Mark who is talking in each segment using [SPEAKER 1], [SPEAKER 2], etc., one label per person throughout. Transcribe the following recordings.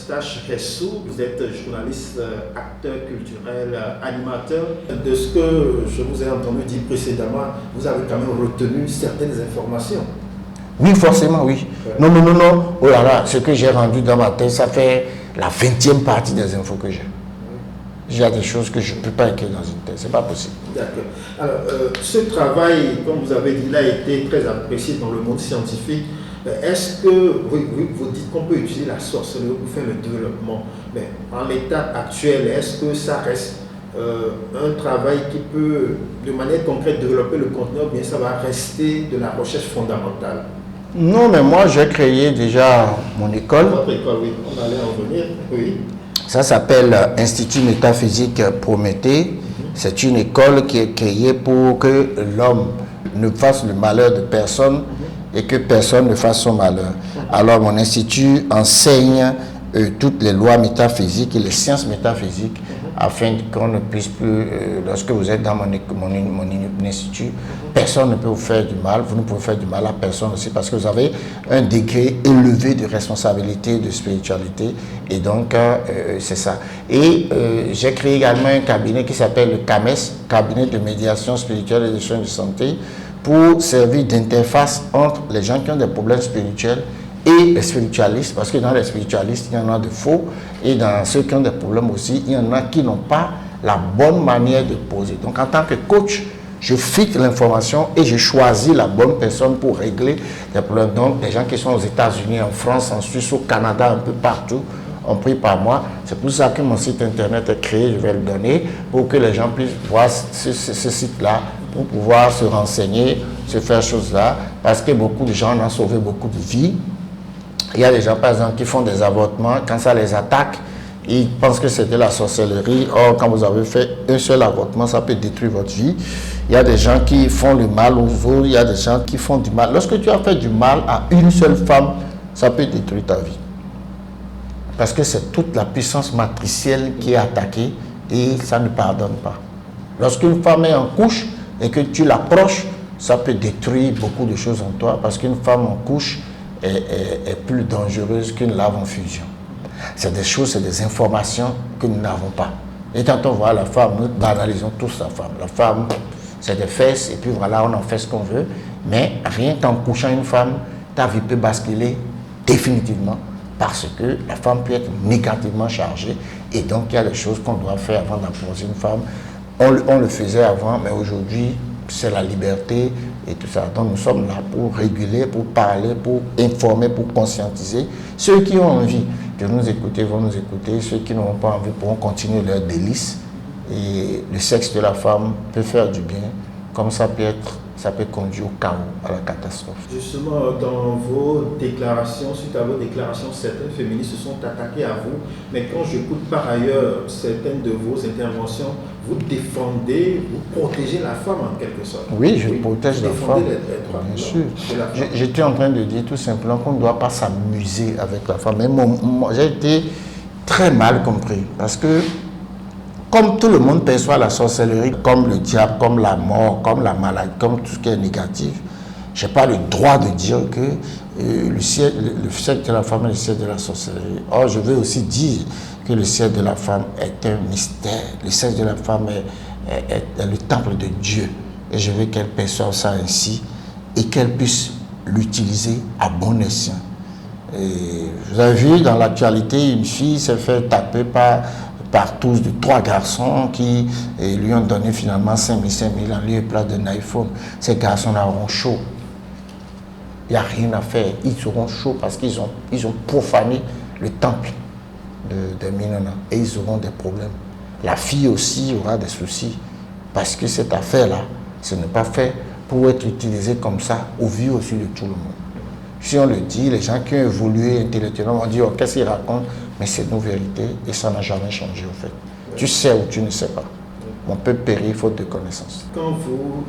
[SPEAKER 1] Eustache Hessou, vous êtes journaliste, acteur culturel, animateur. De ce que je vous ai entendu dire précédemment, vous avez quand même retenu certaines informations.
[SPEAKER 2] Oui, forcément, oui. Ouais. Non. Oh là là, ce que j'ai rendu dans ma tête, ça fait la 20e partie des infos que j'ai. Il y a des choses que je ne peux pas écrire dans une thèse, c'est pas possible.
[SPEAKER 1] D'accord. Alors, ce travail, comme vous avez dit, il a été très apprécié dans le monde scientifique. Est-ce que vous dites qu'on peut utiliser la sorcellerie pour faire le développement, mais en l'état actuel, est-ce que ça reste un travail qui peut, de manière concrète, développer le contenu, ou bien ça va rester de la recherche fondamentale?
[SPEAKER 2] Non, mais moi, j'ai créé déjà mon école.
[SPEAKER 1] Votre école, oui, on allait en venir, oui.
[SPEAKER 2] Ça s'appelle Institut Métaphysique Prométhée. C'est une école qui est créée pour que l'homme ne fasse le malheur de personne et que personne ne fasse son malheur. Alors mon institut enseigne toutes les lois métaphysiques et les sciences métaphysiques afin qu'on ne puisse plus, lorsque vous êtes dans mon institut, personne ne peut vous faire du mal, vous ne pouvez faire du mal à personne aussi parce que vous avez un degré élevé de responsabilité, de spiritualité et donc c'est ça. Et j'ai créé également un cabinet qui s'appelle le CAMES, cabinet de médiation spirituelle et de soins de santé, pour servir d'interface entre les gens qui ont des problèmes spirituels et les spiritualistes, parce que dans les spiritualistes, il y en a de faux, et dans ceux qui ont des problèmes aussi, il y en a qui n'ont pas la bonne manière de poser. Donc en tant que coach, je filtre l'information et je choisis la bonne personne pour régler les problèmes. Donc les gens qui sont aux États-Unis, en France, en Suisse, au Canada, un peu partout, ont pris par moi. C'est pour ça que mon site internet est créé, je vais le donner, pour que les gens puissent voir ce site-là, pour pouvoir se renseigner, se faire choses là, parce que beaucoup de gens ont sauvé beaucoup de vies. Il y a des gens, par exemple, qui font des avortements, quand ça les attaque, ils pensent que c'est de la sorcellerie. Or, quand vous avez fait un seul avortement, ça peut détruire votre vie. Il y a des gens qui font le mal aux autres, il y a des gens qui font du mal. Lorsque tu as fait du mal à une seule femme, ça peut détruire ta vie. Parce que c'est toute la puissance matricielle qui est attaquée et ça ne pardonne pas. Lorsqu'une femme est en couche et que tu l'approches, ça peut détruire beaucoup de choses en toi parce qu'une femme en couche est plus dangereuse qu'une lave en fusion. C'est des choses, c'est des informations que nous n'avons pas. Et quand on voit la femme, nous banalisons tous la femme. La femme, c'est des fesses et puis voilà, on en fait ce qu'on veut. Mais rien qu'en couchant une femme, ta vie peut basculer définitivement parce que la femme peut être négativement chargée. Et donc, il y a des choses qu'on doit faire avant d'approcher une femme. On le faisait avant, mais aujourd'hui, c'est la liberté et tout ça. Donc nous sommes là pour réguler, pour parler, pour informer, pour conscientiser. Ceux qui ont envie de nous écouter vont nous écouter. Ceux qui n'auront pas envie pourront continuer leur délice. Et le sexe de la femme peut faire du bien, comme ça peut conduire au chaos, à la catastrophe.
[SPEAKER 1] Justement, dans vos déclarations, suite à vos déclarations, certaines féministes se sont attaquées à vous. Mais quand j'écoute par ailleurs certaines de vos interventions, vous défendez, vous protégez la femme en quelque sorte.
[SPEAKER 2] Oui, je protège la femme. Bien sûr. J'étais en train de dire tout simplement qu'on ne doit pas s'amuser avec la femme. Mais j'ai été très mal compris parce que comme tout le monde perçoit la sorcellerie comme le diable, comme la mort, comme la maladie, comme tout ce qui est négatif, je n'ai pas le droit de dire que le siège de la femme est le siège de la sorcellerie. Or, je veux aussi dire que le siège de la femme est un mystère. Le siège de la femme est le temple de Dieu. Et je veux qu'elle perçoive ça ainsi et qu'elle puisse l'utiliser à bon escient. Et vous avez vu dans l'actualité, une fille s'est fait taper par tous de 3 garçons qui lui ont donné finalement 5 000 en lieu et place d'un iPhone. Ces garçons-là auront chaud. Il n'y a rien à faire. Ils seront chauds parce qu'ils ont profané le temple de Minona et ils auront des problèmes. La fille aussi aura des soucis parce que cette affaire-là, ce n'est pas fait pour être utilisé comme ça au vu aussi de tout le monde. Si on le dit, les gens qui ont évolué intellectuellement vont dire oh, qu'est-ce qu'ils racontent, mais c'est nos vérités et ça n'a jamais changé en fait. Tu sais ou tu ne sais pas. On peut périr faute de connaissances.
[SPEAKER 1] Quand vous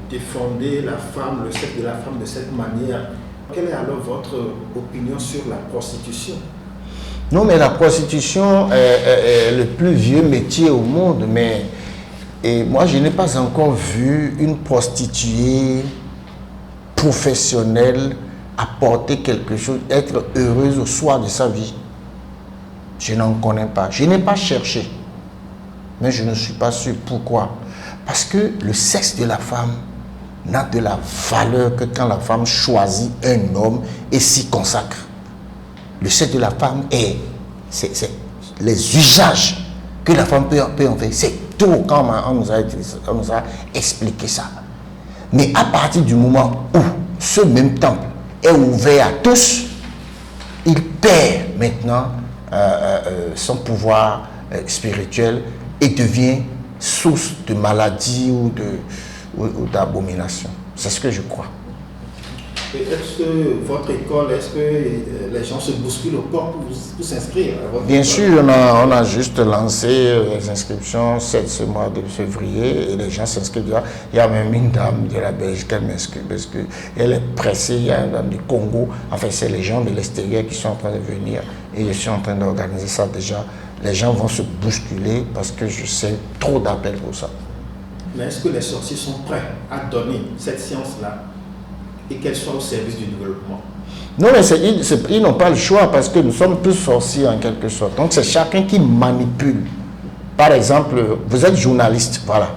[SPEAKER 1] défendez la femme, le sexe de la femme de cette manière, quelle est alors votre opinion sur la prostitution?
[SPEAKER 2] Non, mais la prostitution est le plus vieux métier au monde, mais moi je n'ai pas encore vu une prostituée professionnelle apporter quelque chose, être heureuse au soir de sa vie. Je n'en connais pas. Je n'ai pas cherché. Mais je ne suis pas sûr. Pourquoi? Parce que le sexe de la femme n'a de la valeur que quand la femme choisit un homme et s'y consacre. Le sexe de la femme c'est les usages que la femme peut en faire. C'est tout quand on nous a expliqué ça. Mais à partir du moment où ce même temple est ouvert à tous, il perd maintenant son pouvoir spirituel et devient source de maladie ou d'abomination. C'est ce que je crois.
[SPEAKER 1] Et est-ce que votre école, est-ce que les gens se bousculent au corps pour s'inscrire à votre
[SPEAKER 2] Bien
[SPEAKER 1] école?
[SPEAKER 2] sûr, on a juste lancé les inscriptions ce mois de février et les gens s'inscrivent. Il y a même une dame de la Belgique, elle m'inscrit parce qu'elle est pressée. Il y a une dame du Congo. Enfin, c'est les gens de l'extérieur qui sont en train de venir et je suis en train d'organiser ça déjà. Les gens vont se bousculer parce que je sais trop d'appels pour ça.
[SPEAKER 1] Mais est-ce que les sorciers sont prêts à donner cette science-là et qu'elle soit au service du développement?
[SPEAKER 2] Non, mais ils n'ont pas le choix parce que nous sommes tous sorciers en quelque sorte. Donc c'est chacun qui manipule. Par exemple, vous êtes journaliste, voilà.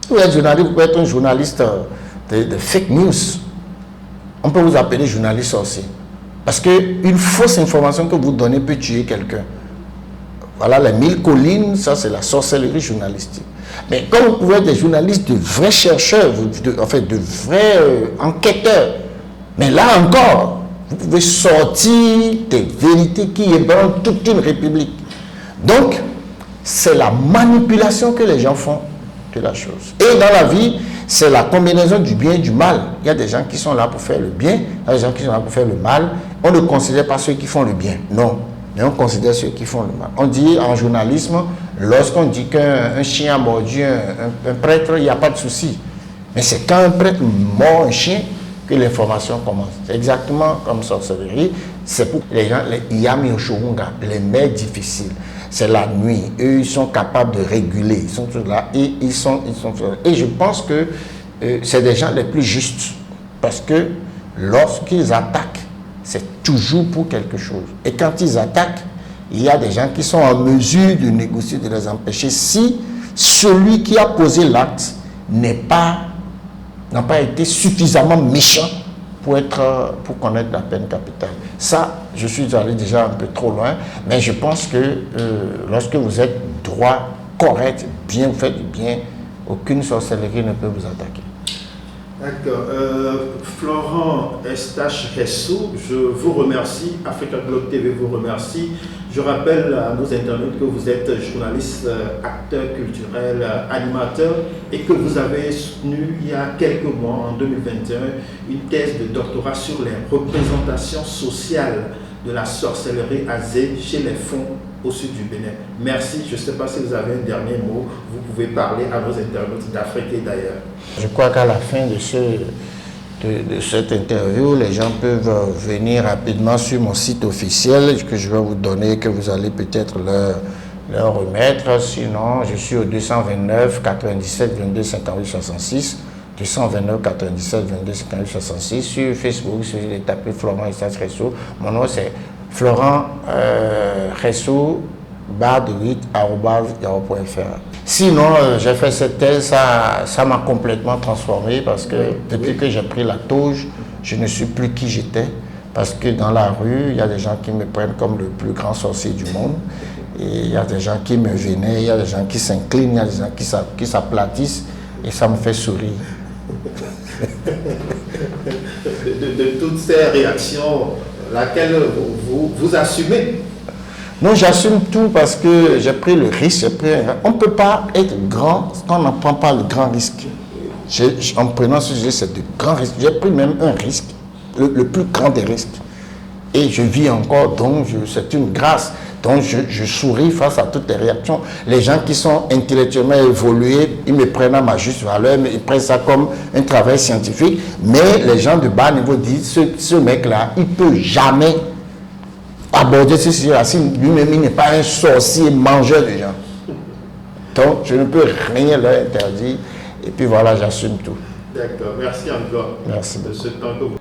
[SPEAKER 2] Vous êtes journaliste, vous pouvez être un journaliste de fake news. On peut vous appeler journaliste sorcier. Parce qu'une fausse information que vous donnez peut tuer quelqu'un. Voilà, les 1000 collines, ça c'est la sorcellerie journalistique. Mais comme vous pouvez être des journalistes de vrais chercheurs, de vrais enquêteurs, mais là encore, vous pouvez sortir des vérités qui ébranlent toute une république. Donc, c'est la manipulation que les gens font de la chose. Et dans la vie, c'est la combinaison du bien et du mal. Il y a des gens qui sont là pour faire le bien, il y a des gens qui sont là pour faire le mal. On ne considère pas ceux qui font le bien, non. Mais on considère ceux qui font le mal. On dit en journalisme, lorsqu'on dit qu'un chien a mordu un prêtre, il n'y a pas de souci. Mais c'est quand un prêtre mord un chien que l'information commence. C'est exactement comme sorcellerie. C'est pour les gens, les Yami Oshurunga, les mères difficiles. C'est la nuit. Eux, ils sont capables de réguler. Ils sont tous là et ils sont. Et je pense que c'est des gens les plus justes. Parce que lorsqu'ils attaquent, c'est toujours pour quelque chose. Et quand ils attaquent, il y a des gens qui sont en mesure de négocier, de les empêcher si celui qui a posé l'acte n'a pas été suffisamment méchant pour connaître la peine capitale. Ça, je suis allé déjà un peu trop loin, mais je pense que lorsque vous êtes droit, correct, bien, vous faites du bien, aucune sorcellerie ne peut vous attaquer.
[SPEAKER 1] D'accord. Florent Estache-Ressou, je vous remercie. Africa Globe TV vous remercie. Je rappelle à nos internautes que vous êtes journaliste, acteur culturel, animateur et que vous avez soutenu il y a quelques mois, en 2021, une thèse de doctorat sur les représentations sociales de la sorcellerie azé chez les Fonds au sud du Bénin. Merci. Je ne sais pas si vous avez un dernier mot. Vous pouvez parler à nos internautes d'Afrique et d'ailleurs. Je crois qu'à la fin de cette interview, les gens peuvent venir rapidement sur mon site officiel que je vais vous donner, que vous allez peut-être leur remettre. Sinon, je suis au 229 97 22 58 66. 229 97 22 58 66 sur Facebook, si vous tapez Florent Estache-Ressou. Mon nom c'est Florent Ressou @yahoo.fr. Sinon, j'ai fait cette thèse, ça m'a complètement transformé parce que depuis que j'ai pris la touche, je ne suis plus qui j'étais. Parce que dans la rue, il y a des gens qui me prennent comme le plus grand sorcier du monde. Et il y a des gens qui me vénèrent, il y a des gens qui s'inclinent, il y a des gens qui s'aplatissent et ça me fait sourire. de toutes ces réactions, laquelle vous assumez?
[SPEAKER 2] Non, j'assume tout parce que j'ai pris le risque. On ne peut pas être grand quand on ne prend pas le grand risque. En prenant ce sujet, c'est de grands risques. J'ai pris même un risque, le plus grand des risques. Et je vis encore, donc c'est une grâce. Donc je souris face à toutes les réactions. Les gens qui sont intellectuellement évolués, ils me prennent à ma juste valeur, ils prennent ça comme un travail scientifique. Mais les gens de bas niveau disent, ce mec-là, il ne peut jamais aborder ce sujet-là. Lui-même, il n'est pas un sorcier mangeur de gens. Donc je ne peux rien leur interdire. Et puis voilà, j'assume tout.
[SPEAKER 1] D'accord, merci encore.
[SPEAKER 2] Merci
[SPEAKER 1] de ce temps que vous...